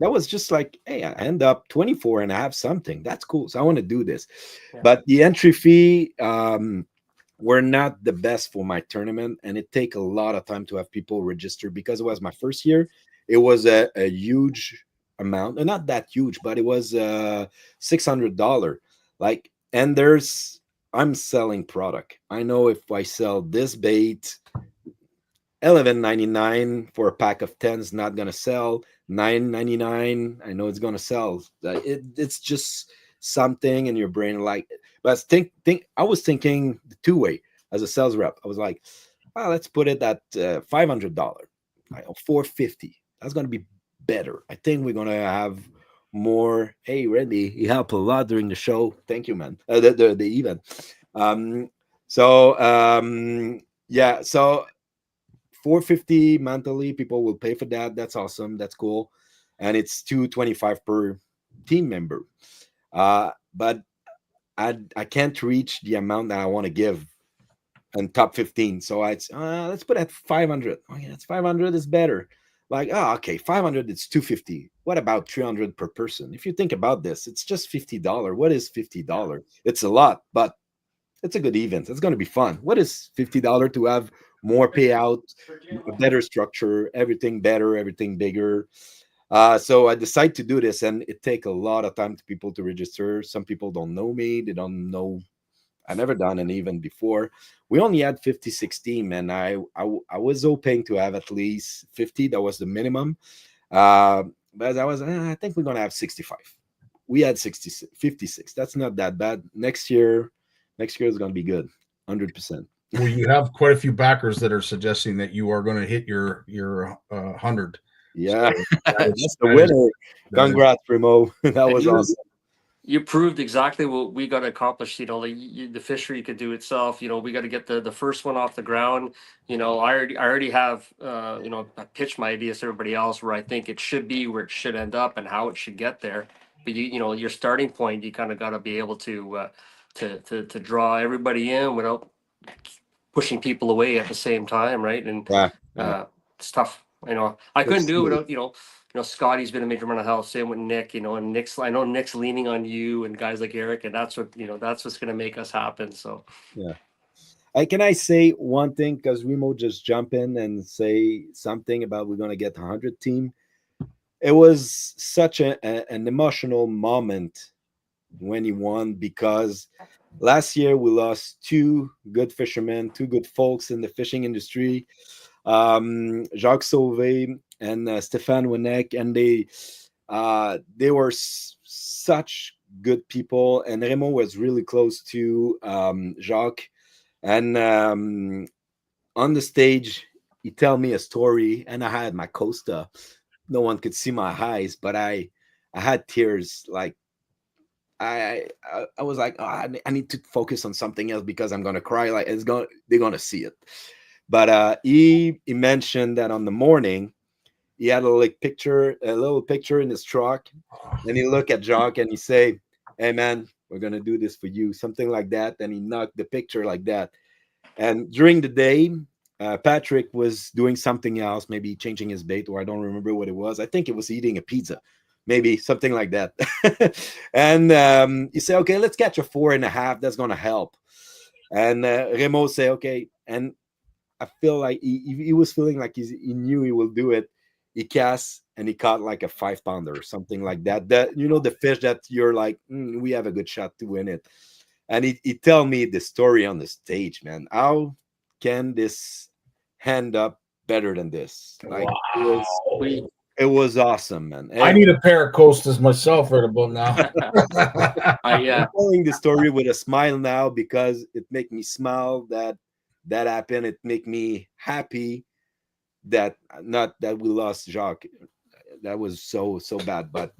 that was just like, hey, I end up 24 and I have something that's cool, so I want to do this. But the entry fee were not the best for my tournament, and it take a lot of time to have people register, because it was my first year. It was a huge amount, not that huge, but it was $600. Like, and I'm selling product. I know if I sell this bait, $11.99 for a pack of 10 is not gonna sell. $9.99, I know it's gonna sell. It's just something in your brain, like. But I was thinking the two-way as a sales rep. I was like, well, let's put it at $500, $450. That's gonna be better. I think we're gonna have more. Hey, Randy, you helped a lot during the show. Thank you, man. The event. Yeah, so 450 monthly, people will pay for that. That's awesome. That's cool. And it's 225 per team member. But I can't reach the amount that I want to give and top 15. So let's put at 500. Okay, that's 500 is better. Like, okay, 500 it's 250. What about 300 per person? If you think about this, it's just $50. What is $50? It's a lot, but it's a good event. It's going to be fun. What is $50 to have more payout, a better structure, everything better, everything bigger? So I decided to do this, and it take a lot of time to people to register. Some people don't know me. They don't know I never done an event before. We only had 56 team, and I was hoping to have at least 50. That was the minimum. But I think we're gonna have 65. We had 56. That's not that bad. Next year is gonna be good, 100%. Well, you have quite a few backers that are suggesting that you are going to hit your 100. Yeah, So that's the winner. Congrats, Primo. That was awesome. You proved exactly what we got to accomplish. The fishery could do itself. We got to get the first one off the ground. I already have, I pitched my ideas to everybody else where I think it should be, where it should end up, and how it should get there. But your starting point, you kind of got to be able to draw everybody in without pushing people away at the same time, right? And it's tough. I couldn't do it without Scottie's been a major mental health. Same with Nick. And I know Nick's leaning on you and guys like Eric, and that's what's going to make us happen. So yeah. Can I say one thing? Because Remo just jump in and say something about we're going to get 100 team. It was such an emotional moment when he won, because last year we lost two good fishermen, two good folks in the fishing industry, Jacques Sauvé and Stéphane Winnick, and they were such good people, and Raymond was really close to Jacques, and on the stage he tell me a story, and I had my Costa. No one could see my eyes, but I had tears. Like I was like, I need to focus on something else because I'm gonna cry. Like they're gonna see it. But he mentioned that on the morning he had a little picture in his truck, and he looked at Jacques and he say, "Hey man, we're gonna do this for you," something like that. And he knocked the picture like that. And during the day, Patrick was doing something else, maybe changing his bait, or I don't remember what it was. I think it was eating a pizza, maybe something like that. And he said, "Okay, let's catch a 4.5. That's gonna help." And Remo say, "Okay," and I feel like he was feeling like he knew he will do it. He cast and he caught like a 5-pounder or something like that. That the fish that you're like, we have a good shot to win it. And he tell me the story on the stage, man. How can this hand up better than this? Like it was awesome, man. And I need a pair of Costas myself right about now. I'm telling the story with a smile now because it make me smile that happened. It make me happy that not that we lost Jacques. That was so bad. But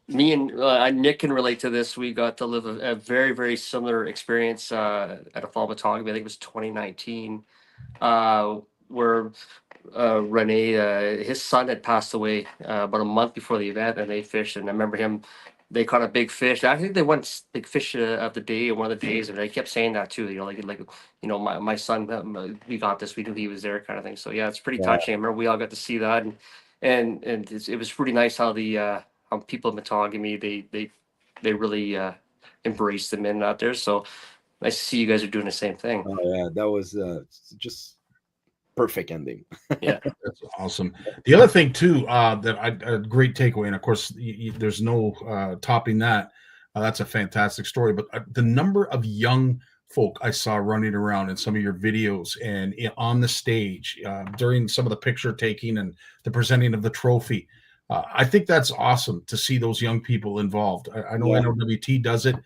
me and Nick can relate to this. We got to live a very, very similar experience at a fall photography. I think it was 2019, where Rene, his son had passed away about a month before the event, and they fished. And I remember they caught a big fish. I think they won big fish of the day, one of the days, and they kept saying that too. My son, we got this. We knew he was there, kind of thing. So yeah, it's pretty touching. I remember we all got to see that, and it was pretty nice how how people in Matagami they really embraced the men out there. So nice to see you guys are doing the same thing. Oh yeah, that was just perfect ending. Yeah, that's awesome. The other thing too, that a great takeaway, and of course there's no topping that. That's a fantastic story. But the number of young folk I saw running around in some of your videos and on the stage during some of the picture taking and the presenting of the trophy, I think that's awesome to see those young people involved. I know NOWT does it,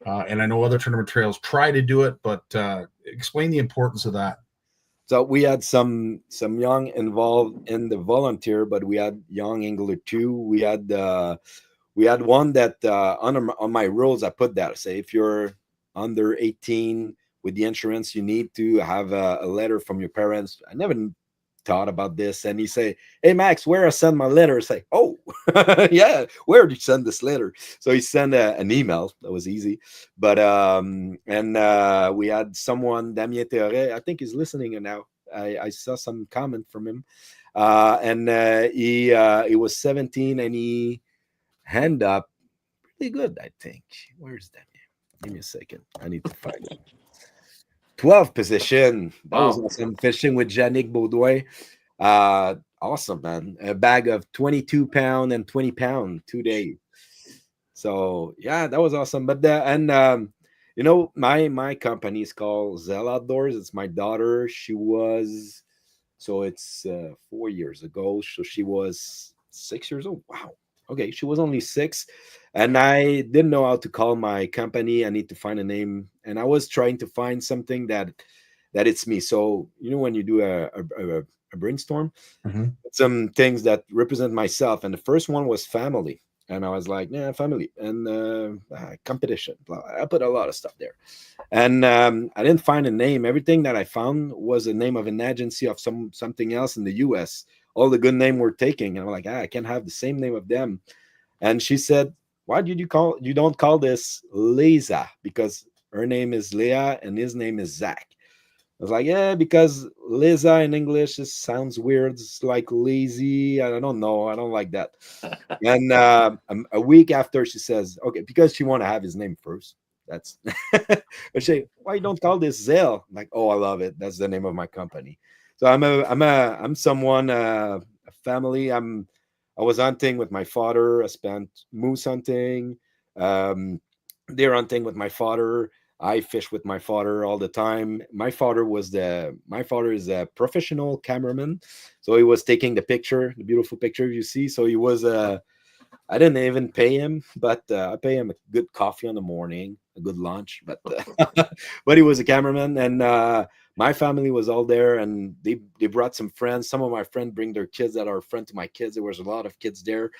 and I know other tournament trails try to do it, but explain the importance of that. So we had some young involved in the volunteer, but we had young angler too. We had we had one that on my rules I put that, say if you're under 18 with the insurance, you need to have a letter from your parents. I never thought about this, and he say, "Hey Max, where I send my letter?" I say, "Oh, yeah, where did you send this letter?" So he sent an email. That was easy. But we had someone, Damien Théoret, I think he's listening now. I saw some comment from him, he was 17 and he hand up pretty good, I think. Where's Damien? Give me a second. I need to find it. 12th position. That was awesome. Fishing with Yannick Baudouin. Awesome, man. A bag of 22 pound and 20 pound 2 days. So yeah, that was awesome. But my company is called Zale Outdoors. It's my daughter. She was, so it's 4 years ago. So she was 6 years old. Wow. Okay, she was only 6. And I didn't know how to call my company. I need to find a name, and I was trying to find something that it's me. So when you do a brainstorm, some things that represent myself, and the first one was family, and I was like, yeah, family, and competition. I put a lot of stuff there, and I didn't find a name. Everything that I found was a name of an agency of something else in the U.S. All the good name we're taking, and I'm like, I can't have the same name of them. And she said, why did you don't call this Lisa? Because her name is Leah and his name is Zach. I was like, yeah, because Lisa in English sounds weird. It's like lazy. I don't know. I don't like that. And a week after, she says, okay, because she want to have his name first. That's but she, why you don't call this Zale? I'm like, oh, I love it. That's the name of my company. So I'm someone, a family. I was hunting with my father. I spent moose hunting, deer hunting with my father. I fish with my father all the time. My father is a professional cameraman, so he was taking the beautiful picture you see. So he was I didn't even pay him, but I pay him a good coffee in the morning, a good lunch. But but he was a cameraman, and my family was all there, and they brought some friends. Some of my friends bring their kids that are a friend to my kids. There was a lot of kids there,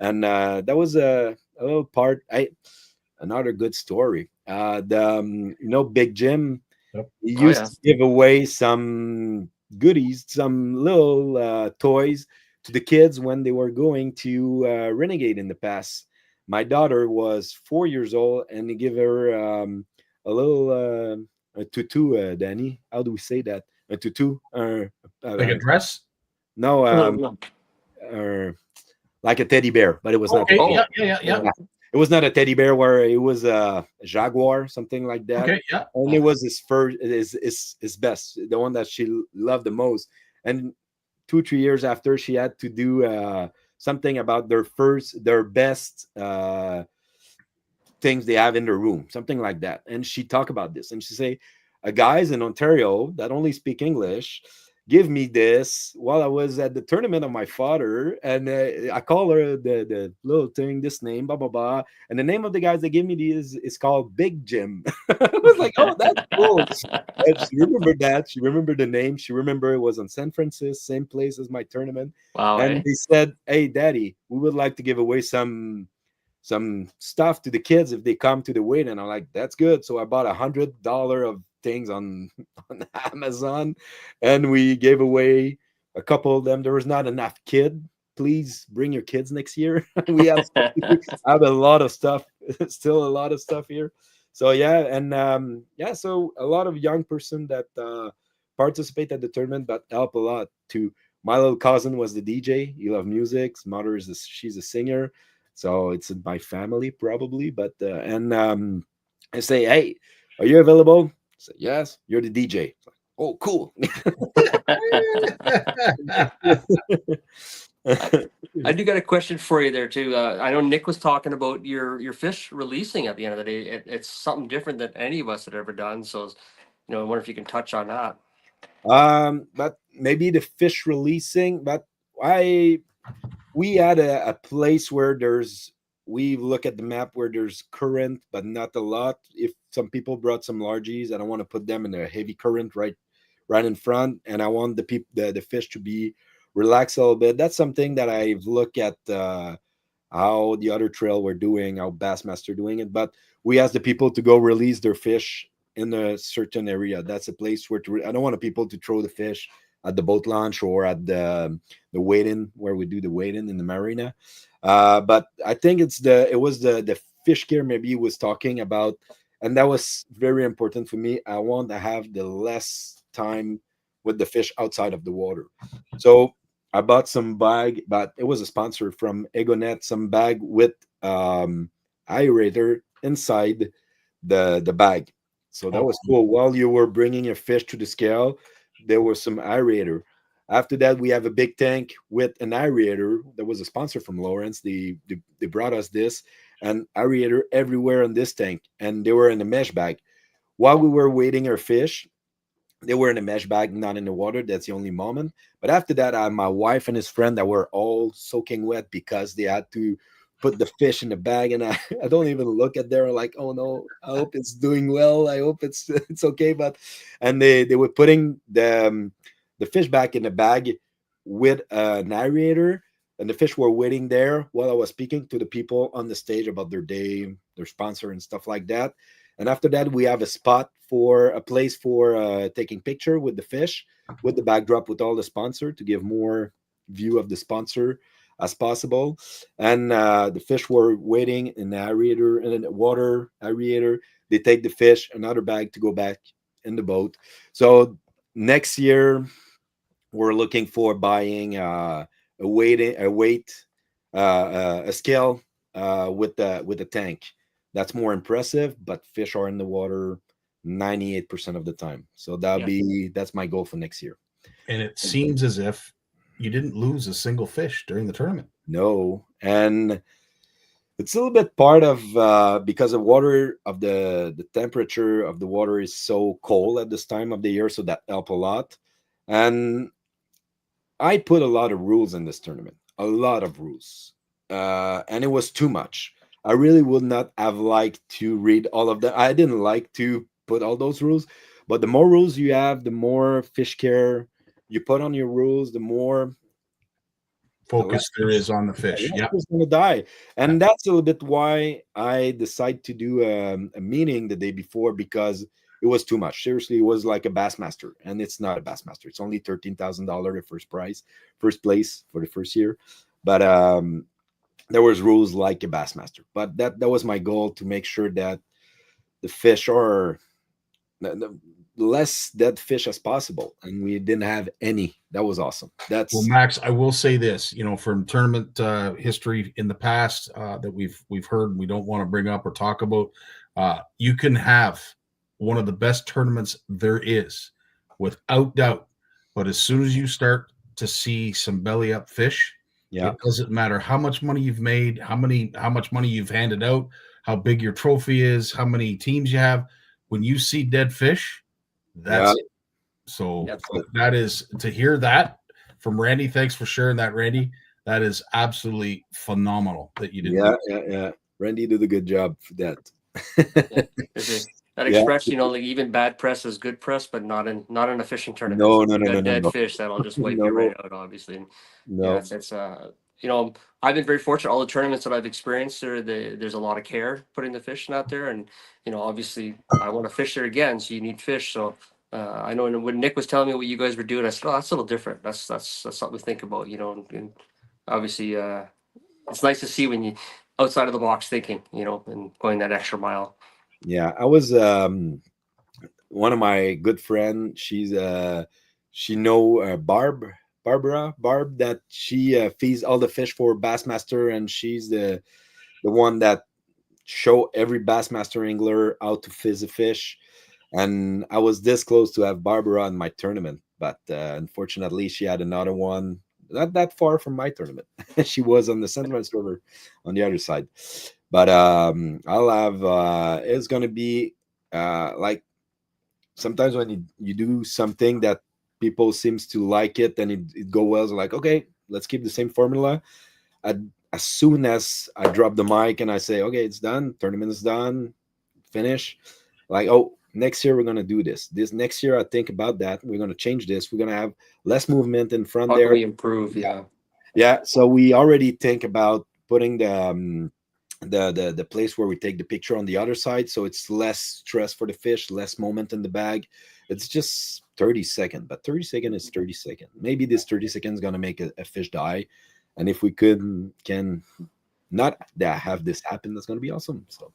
and that was a little part. Another good story. Big Jim, he used to give away some goodies, some little toys to the kids when they were going to Renegade in the past. My daughter was 4 years old, and they give her a little a tutu. Danny, how do we say that? A tutu, like a dress? No, like a teddy bear, but it was not. Yeah. It was not a teddy bear, where it was a jaguar, something like that. Okay, yeah. And it was his best, the one that she loved the most. And 2-3 years after, she had to do something about their best things they have in their room, something like that. And she talked about this, and she say, guys in Ontario that only speak English give me this while I was at the tournament of my father, and I call her the little thing, this name, blah blah blah, and the name of the guys that give me these is called Big Jim. I was like, oh, that's cool. And she remembered that. She remembered the name. She remembered it was on San Francisco, same place as my tournament. Wow. And they said, hey, Daddy, we would like to give away some stuff to the kids if they come to the weigh-in. And I'm like, that's good. So I bought $100 of things on Amazon, and we gave away a couple of them. There was not enough kid. Please bring your kids next year. We have a lot of stuff, still a lot of stuff here. So yeah, and so a lot of young person that participate at the tournament, but help a lot too. My little cousin was the DJ. He loved music. His mother she's a singer, so it's in my family probably. But I say, hey, are you available? I say, yes. You're the DJ. Like, oh, cool. I do got a question for you there too. I know Nick was talking about your fish releasing at the end of the day. It's something different than any of us had ever done. So, I wonder if you can touch on that. But maybe the fish releasing. But we had a place where we look at the map where there's current, but not a lot. If some people brought some largies, I don't want to put them in a heavy current right in front, and I want the fish to be relaxed a little bit. That's something that I've looked at how the other trail were doing, how Bassmaster doing it. But we asked the people to go release their fish in a certain area. That's a place where I don't want people to throw the fish at the boat launch or at the weigh-in where we do the weigh-in in the marina. But I think it was the fish care maybe he was talking about, and that was very important for me. I want to have the less time with the fish outside of the water. So I bought some bag, but it was a sponsor from Egonet, some bag with aerator inside the bag. So that was cool. While you were bringing your fish to the scale, there was some aerator. After that, we have a big tank with an aerator. There was a sponsor from Lawrence. They brought us this, and aerator everywhere in this tank, and they were in a mesh bag. While we were waiting our fish, they were in a mesh bag, not in the water. That's the only moment. But after that, I had my wife and his friend that were all soaking wet because they had to put the fish in the bag. And I don't even look at them like, oh no, I hope it's doing well. I hope it's okay. And they were putting the fish back in the bag with a narrator, and the fish were waiting there while I was speaking to the people on the stage about their day, their sponsor, and stuff like that. And after that, we have a place for taking picture with the fish, with the backdrop, with all the sponsor to give more view of the sponsor as possible. And the fish were waiting in the aerator, and in the water aerator. They take the fish, another bag to go back in the boat. So next year, we're looking for buying a scale with a tank. That's more impressive, but fish are in the water 98% of the time. So that's my goal for next year. And it seems as if you didn't lose a single fish during the tournament. No, and it's a little bit part of because the water of the temperature of the water is so cold at this time of the year, so that helped a lot. And I put a lot of rules in this tournament, a lot of rules, and it was too much. I really would not have liked to read all of them. I didn't like to put all those rules, but the more rules you have, the more fish care you put on your rules, the more focus there is on the fish. Yeah, it's going to die. And that's a little bit why I decided to do a meeting the day before, because it was too much. Seriously, it was like a Bassmaster, and it's not a Bassmaster. It's only $13,000 the first place for the first year. But there was rules like a Bassmaster. But that was my goal, to make sure that the fish are the less dead fish as possible, and we didn't have any. That was awesome. Well, Max, I will say this, from tournament history in the past that we've heard, we don't want to bring up or talk about. You can have one of the best tournaments there is, without doubt. But as soon as you start to see some belly up fish, it doesn't matter how much money you've made, how much money you've handed out, how big your trophy is, how many teams you have. When you see dead fish, that's it. So that is, to hear that from Randy. Thanks for sharing that, Randy. That is absolutely phenomenal that you did. Yeah. Randy did a good job for that. That expression, like, even bad press is good press, but not in a fishing tournament. No. Dead fish, that'll just wipe you right out, obviously. It's I've been very fortunate. All the tournaments that I've experienced, there's a lot of care putting the fish out there, and obviously I want to fish there again, so you need fish. So I know when Nick was telling me what you guys were doing, I said, "Oh, that's a little different. That's something to think about." And obviously it's nice to see when you outside of the box thinking, and going that extra mile. Yeah, I was one of my good friend. She know Barb, that she feeds all the fish for Bassmaster, and she's the one that show every Bassmaster angler how to fish a fish. And I was this close to have Barbara in my tournament, but unfortunately she had another one not that far from my tournament. She was on the St. Lawrence River on the other side. But I'll have it's gonna be like sometimes when you do something that people seems to like it and it go well, so like, okay, let's keep the same formula. As soon as I drop the mic and I say, okay, it's done, tournament is done, finish, like, oh, next year we're gonna do this next year, I think about that, we're gonna change this, we're gonna have less movement in front. How there can we improve? Yeah, so we already think about putting the place where we take the picture on the other side, so it's less stress for the fish, less moment in the bag. It's just 30 seconds, but 30 seconds is 30 seconds. Maybe this 30 seconds is gonna make a fish die, and if we can not have this happen, that's gonna be awesome. So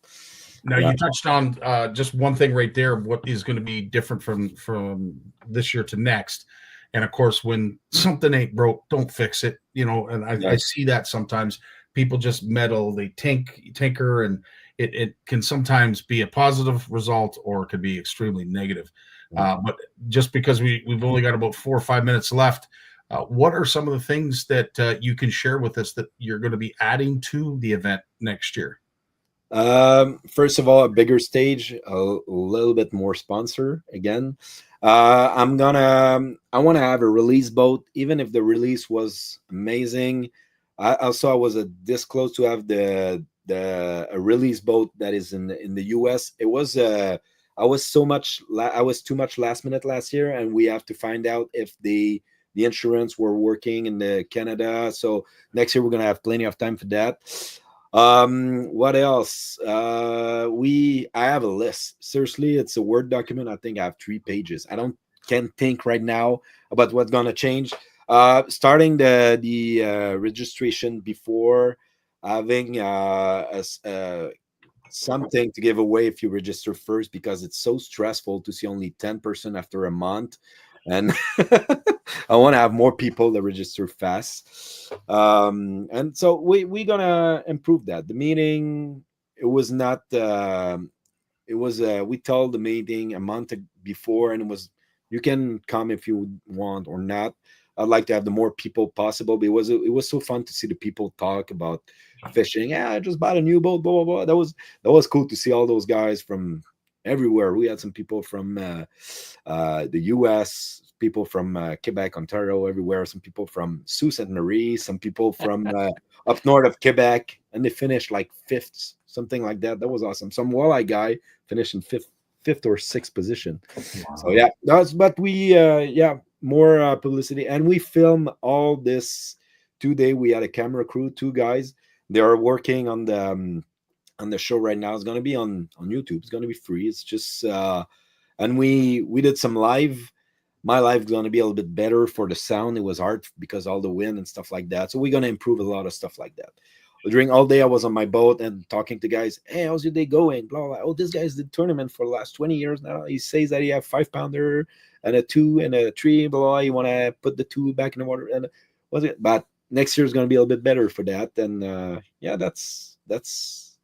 now you touched on just one thing right there. What is going to be different from this year to next? And of course, when something ain't broke, don't fix it. And I see that sometimes people just meddle, they tinker, and it can sometimes be a positive result or it could be extremely negative. But just because we've only got about 4 or 5 minutes left, what are some of the things that you can share with us that you're going to be adding to the event next year? First of all, a bigger stage, a little bit more sponsor again. I want to have a release boat, even if the release was amazing. I was this close to have a release boat that is in the US. It was I was too much last minute last year, and we have to find out if the insurance were working in the Canada. So next year we're gonna have plenty of time for that. What else? I have a list. Seriously, it's a Word document. I think I have 3 pages. Can't think right now about what's gonna change. Starting the registration before, having something to give away if you register first, because it's so stressful to see only 10% after a month, and I want to have more people that register fast. And so we're gonna improve that. The meeting, it was not we told the meeting a month before, and it was, you can come if you want or not. I'd like to have the more people possible, but it was so fun to see the people talk about fishing. Yeah, I just bought a new boat, blah blah blah. That was cool to see all those guys from everywhere. We had some people from the US, people from Quebec, Ontario, everywhere. Some people from Sault Ste. Marie, some people from up north of Quebec, and they finished like 5th, something like that. That was awesome. Some walleye guy finished in 5th or 6th position. Wow. So yeah, but we more publicity, and we film all this today. We had a camera crew, 2 guys. They are working on the show right now. It's going to be on YouTube. It's going to be free. It's just and we did some live. My live is going to be a little bit better for the sound. It was hard because all the wind and stuff like that. So we're going to improve a lot of stuff like that. During all day, I was on my boat and talking to guys. Hey, how's your day going? Blah, blah. Oh, this guy's did tournament for the last 20 years now. He says that he have 5-pounder and a 2 and a 3. Blah, blah. You want to put the 2 back in the water? And was it? But next year is going to be a little bit better for that. And that's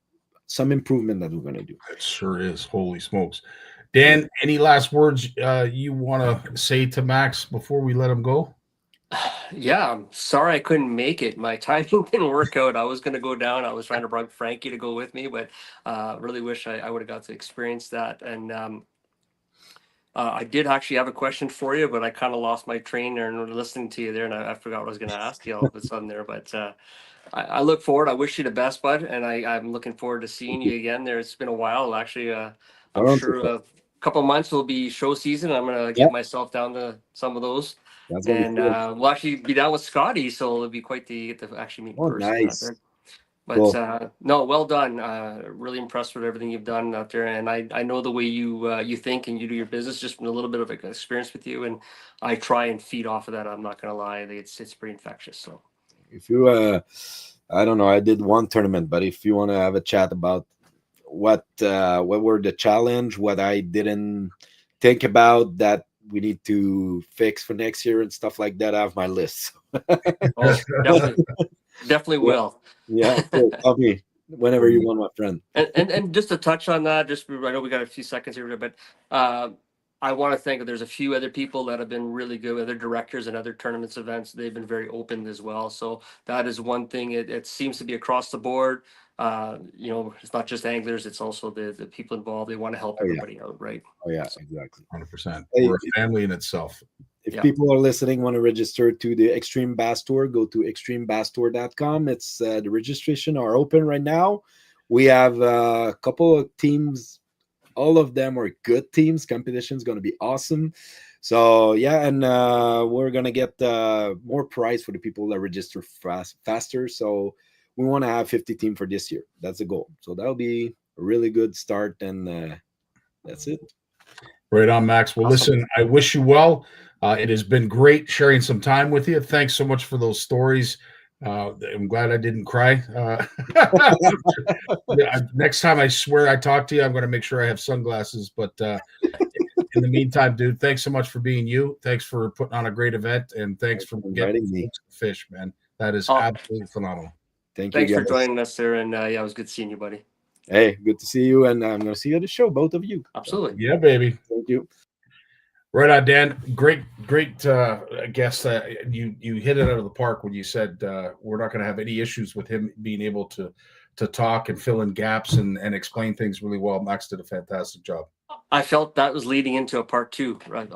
some improvement that we're going to do. It sure is. Holy smokes. Dan, any last words you want to say to Max before we let him go? Yeah, I'm sorry I couldn't make it. My timing didn't work out. I was going to go down. I was trying to bring Frankie to go with me, but really wish I would have got to experience that. And I did actually have a question for you, but I kind of lost my train there and listening to you there, and I forgot what I was going to ask you all of a sudden there. But I look forward. I wish you the best, bud, and I'm looking forward to seeing you again there. It's been a while, actually. I'm sure a couple of months will be show season. I'm going to get myself down to some of those. And we'll actually be down with Scottie, so it'll be quite to get to actually meet in person. Nice. But cool. No, well done. Really impressed with everything you've done out there, and I know the way you think and you do your business, just from a little bit of experience with you, and I try and feed off of that. I'm not gonna lie, it's pretty infectious. So if you I don't know, I did one tournament, but if you want to have a chat about what were the challenge, what I didn't think about that we need to fix for next year and stuff like that, I have my list. Definitely will. Yeah, cool. Tell me whenever you want, my friend. And just to touch on that, I know we got a few seconds here, but I want to thank, there's a few other people that have been really good, other directors and other tournaments events. They've been very open as well. So that is one thing. It seems to be across the board. It's not just anglers, it's also the people involved. They want to help everybody out, right? Oh yeah, exactly. 100%. We're a family in itself. If people are listening, want to register to the Extreme Bass Tour, go to extremebasstour.com. It's the registration are open right now. We have a couple of teams. All of them are good teams. Competition is going to be awesome. So yeah, and we're going to get more prize for the people that register faster. So we want to have 50 team for this year. That's the goal. So that'll be a really good start, and that's it. Right on, Max. Well, Awesome. listen, I wish you well. It has been great sharing some time with you. Thanks so much for those stories. I'm glad I didn't cry. Next time I swear I talk to you, I'm going to make sure I have sunglasses. But in the meantime, dude, thanks so much for being you. Thanks for putting on a great event, and thanks for getting me fish, man. That is absolutely phenomenal. Thanks for joining us there, and it was good seeing you, buddy. Hey, good to see you, and I'm going to see you at the show, both of you. Absolutely. Yeah, baby. Thank you. Right on, Dan. Great guest. You hit it out of the park when you said we're not going to have any issues with him being able to talk and fill in gaps and explain things really well. Max did a fantastic job. I felt that was leading into a part 2, right?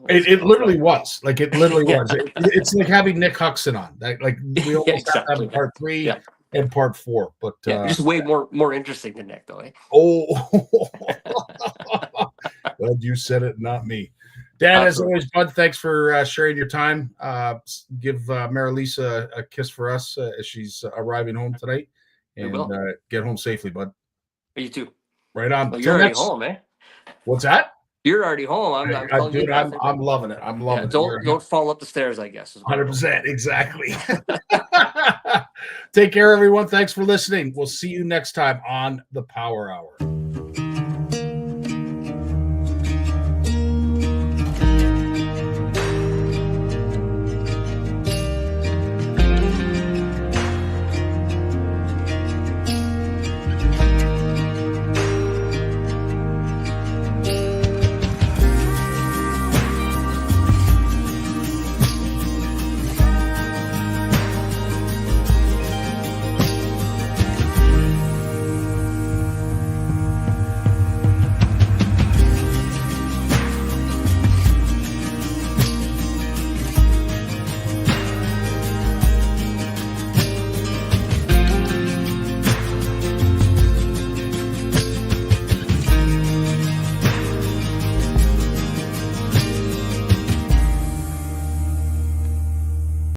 It literally was. Like, it literally was. It's like having Nick Huxon on. Like we almost have to have part 3 and part 4, but just way more interesting than Nick, though. Eh? Oh, well, you said it, not me. Dan, as always, bud, thanks for sharing your time. Give Marilisa a kiss for us as she's arriving home tonight, and get home safely, bud. You too. Right on. Well, you're already home, eh? What's that? You're already home. I'm loving it. I'm loving it. Don't fall up the stairs, I guess. 100%. Exactly. Take care, everyone. Thanks for listening. We'll see you next time on the Power Hour.